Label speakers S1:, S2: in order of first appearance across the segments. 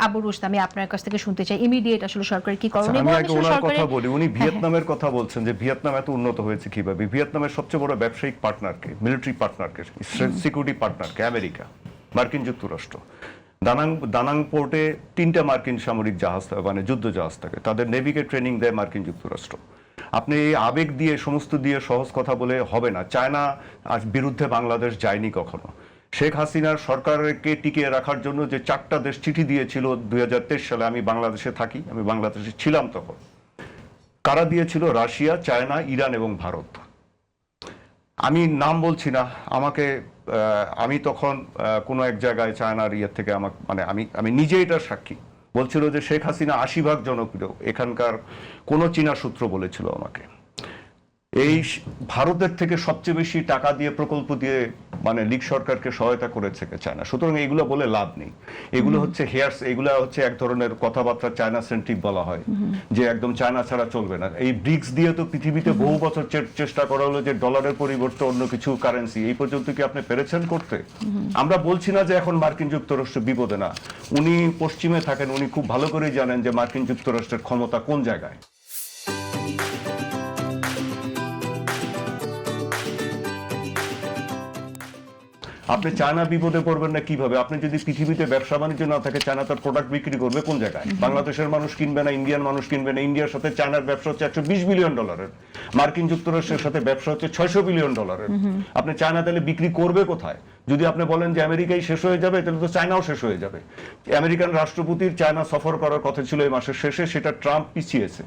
S1: আবু রুশদ, আমি আপনার কাছ থেকে শুনতে চাই ইমিডিয়েট আসলে সরকার কি করণীয়।
S2: আমি আগে ওনার কথা বলি। উনি ভিয়েতনামের কথা বলছেন যে ভিয়েতনাম এত উন্নত হয়েছে কিভাবে। ভিয়েতনামের সবচেয়ে বড় ব্যবসায়িক পার্টনারকে, মিলিটারি পার্টনারকে, সিকিউরিটি পার্টনারকে আমেরিকা, মার্কিন যুক্তরাষ্ট্র। দানাং পোর্টে 3টা মার্কিন সামরিক জাহাজ, মানে যুদ্ধ জাহাজ থাকে, তাদের নেভিকে ট্রেনিং দেয় মার্কিন যুক্তরাষ্ট্র। আপনি এই আবেগ দিয়ে সমস্ত দিয়ে সহজ কথা বলে হবে না। চায়না বিরুদ্ধে বাংলাদেশ যায়নি কখনো। শেখ হাসিনার সরকারকে টিকিয়ে রাখার জন্য যে 4টা দেশ চিঠি দিয়েছিল 2023 সালে, আমি বাংলাদেশে থাকি, আমি বাংলাদেশে ছিলাম তখন, কারা দিয়েছিল? রাশিয়া, চায়না, ইরান এবং ভারত। আমি নাম বলছি না, আমাকে আমি তখন কোনো এক জায়গায় চায়নার ইয়ের থেকে আমাকে, মানে আমি নিজে এটার সাক্ষী, বলছিল যে শেখ হাসিনা 80 ভাগ জনপ্রিয়, এখানকার কোনো চীনা সূত্র বলেছিল আমাকে। এই ভারতের থেকে সবচেয়ে বেশি টাকা দিয়ে, প্রকল্প দিয়ে, মানে লীগ সরকারকে সহায়তা করেছে চায়না। সুতরাং এগুলো বলে লাভ নেই। এগুলো হচ্ছে হেয়ার্স, এগুলো হচ্ছে এক ধরনের কথাবার্তা চায়না সেন্ট্রিক বলা হয়, যে একদম চায়না ছাড়া চলবে না। এই ব্রিক্স দিয়ে তো পৃথিবীতে বহু বছর চেষ্টা করা হলো যে ডলারের পরিবর্তে অন্য কিছু কারেন্সি, এই পর্যন্ত কি আপনি পেরেছেন করতে? আমরা বলছি না যে এখন মার্কিন যুক্তরাষ্ট্র বিপদে না। উনি পশ্চিমে থাকেন, উনি খুব ভালো করেই জানেন যে মার্কিন যুক্তরাষ্ট্রের ক্ষমতা কোন জায়গায়। আপনি চায়না বিপদে পড়বেন না কিভাবে? আপনি যদি পৃথিবীতে ব্যবসা বাণিজ্য না থাকে, চায়না তার প্রোডাক্ট বিক্রি করবে কোন জায়গায়? বাংলাদেশের মানুষ কিনবে না, ইন্ডিয়ান মানুষ কিনবে না। ইন্ডিয়ার সাথে চায়নার ব্যবসা হচ্ছে 120 বিলিয়ন ডলারের, মার্কিন যুক্তরাষ্ট্রের সাথে ব্যবসা হচ্ছে 600 বিলিয়ন ডলারের। আপনি চায়না তাহলে বিক্রি করবে কোথায়? যদি আপনি বলেন যে আমেরিকাই শেষ হয়ে যাবে, তাহলে তো চায়নাও শেষ হয়ে যাবে। আমেরিকান রাষ্ট্রপতির চায়না সফর করার কথা ছিল এই মাসের শেষে, সেটা ট্রাম্প পিছিয়েছে।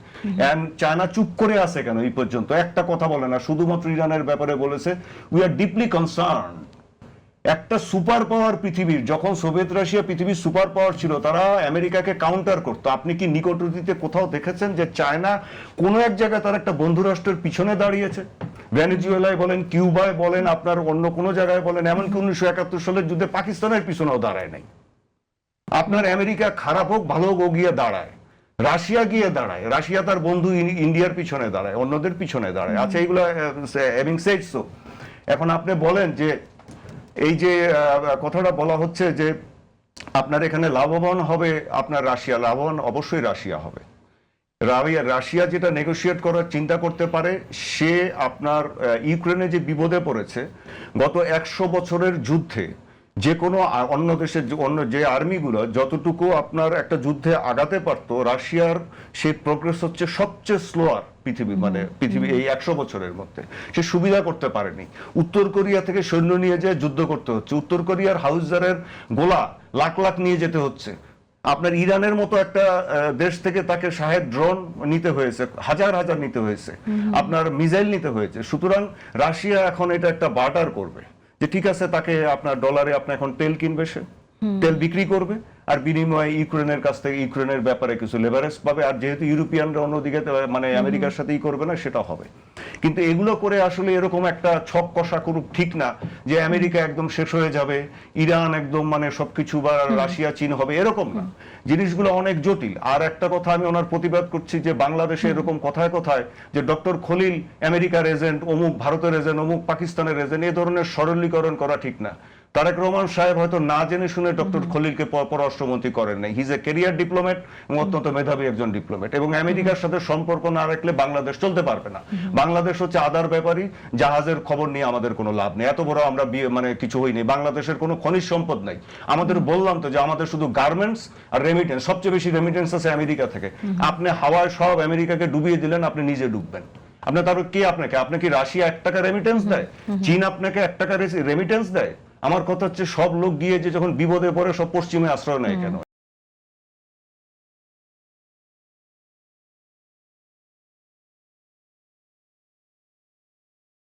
S2: এন্ড চায়না চুপ করে আছে কেন এই পর্যন্ত? একটা কথা বলে না, শুধুমাত্র ইরানের ব্যাপারে বলেছে উই আর ডিপলি কনসার্ন। একটা সুপার পাওয়ার পৃথিবীর, যখন সোভিয়েত রাশিয়া পৃথিবীর সুপার পাওয়ার ছিল, তারা আমেরিকাকে কাউন্টার করতো। আপনি কি নিকট অতীতে কোথাও দেখেছেন যে চায়না কোনো এক জায়গায় তার একটা বন্ধু রাষ্ট্রের পিছনে দাঁড়িয়েছে? ভেনেজুয়েলায় বলেন, কিউবায় বলেন, আপনার অন্য কোনো জায়গায় বলেন, এমনকি 1971 সালের যুদ্ধে পাকিস্তানের পিছনেও দাঁড়ায় নাই। আপনার আমেরিকা খারাপ হোক ভালো হোক গিয়ে দাঁড়ায়, রাশিয়া গিয়ে দাঁড়ায়, রাশিয়া তার বন্ধু ইন্ডিয়ার পিছনে দাঁড়ায়, অন্যদের পিছনে দাঁড়ায়। আচ্ছা, এইগুলো হ্যাভিং সেড সো, এখন আপনি বলেন যে এই যে কথাটা বলা হচ্ছে যে আপনার এখানে লাভবান হবে আপনার রাশিয়া, লাভবান অবশ্যই রাশিয়া হবে। রাশিয়া যেটা নেগোশিয়েট করার চিন্তা করতে পারে, সে আপনার ইউক্রেনে যে বিপদে পড়েছে, গত 100 বছরের যুদ্ধে যে কোনো অন্য দেশের অন্য যে আর্মিগুলো যতটুকু আপনার একটা যুদ্ধে আগাতে পারতো, রাশিয়ার সেই প্রোগ্রেস হচ্ছে সবচেয়ে স্লোয়ার পৃথিবী এই 100 বছরের মধ্যে। সে সুবিধা করতে পারেনি। উত্তর কোরিয়া থেকে সৈন্য নিয়ে যেয়ে যুদ্ধ করতে হচ্ছে, উত্তর কোরিয়ার হাউজারের গোলা লাখ লাখ নিয়ে যেতে হচ্ছে। আপনার ইরানের মতো একটা দেশ থেকে তাকে শাহেদ ড্রোন নিতে হয়েছে, হাজার হাজার নিতে হয়েছে, আপনার মিসাইল নিতে হয়েছে। সুতরাং রাশিয়া এখন এটা একটা বার্টার করবে যে ঠিক আছে, তাকে আপনার ডলারে আপনি এখন তেল কিনবে, সে তেল বিক্রি করবে, আর বিনিময়ে ইউক্রেনের কাছ থেকে ইউক্রেনের ব্যাপারে কিছু লেভারেজ পাবে। আর যেহেতু ইউরোপিয়ানরা অন্যদিকে মানে আমেরিকার সাথেই করবে না, সেটা হবে। কিন্তু এগুলো করে আসলে এরকম একটা ছক কষা করুক ঠিক না যে আমেরিকা একদম শেষ হয়ে যাবে, ইরান একদম মানে সবকিছু, বা রাশিয়া চীন হবে, এরকম না। জিনিসগুলো অনেক জটিল। আর একটা কথা আমি ওনার প্রতিবাদ করছি যে বাংলাদেশে এরকম কথায় কথায় যে ডক্টর খলিল আমেরিকার এজেন্ট, অমুক ভারতের এজেন্ট, অমুক পাকিস্তানের এজেন্ট, এই ধরনের সরলীকরণ করা ঠিক না। তারেক রহমান সাহেব হয়তো না জেনে শুনে ডক্টর খলিলকে পররাষ্ট্রমন্ত্রী করেন নাই। হিজ এ ক্যারিয়ার ডিপ্লোমেট এবং অত্যন্ত মেধাবী একজন ডিপ্লোমেট, এবং আমেরিকার সাথে সম্পর্ক না রাখলে বাংলাদেশ চলতে পারবে না। বাংলাদেশ হচ্ছে আদার ব্যাপারী, জাহাজের খবর নিয়ে আমাদের কোনো লাভ নেই। এত বড় আমরা মানে কিছু হইনি, বাংলাদেশের কোনো খনিজ সম্পদ নাই আমাদের। বললাম তো যে আমাদের শুধু গার্মেন্টস আর রেমিটেন্স, সবচেয়ে বেশি রেমিটেন্স আছে আমেরিকা থেকে। আপনি হাওয়ায় সব আমেরিকাকে ডুবিয়ে দিলেন, আপনি নিজে ডুববেন। আপনার তারপর কে আপনি কি রাশিয়া 1 টাকা রেমিটেন্স দেয়? চীন আপনাকে 1 টাকা রেমিটেন্স দেয়? আমার কথা হচ্ছে সব লোক গিয়ে যে যখন বিপদে পড়ে সব পশ্চিমে আশ্রয় নেয় কেন?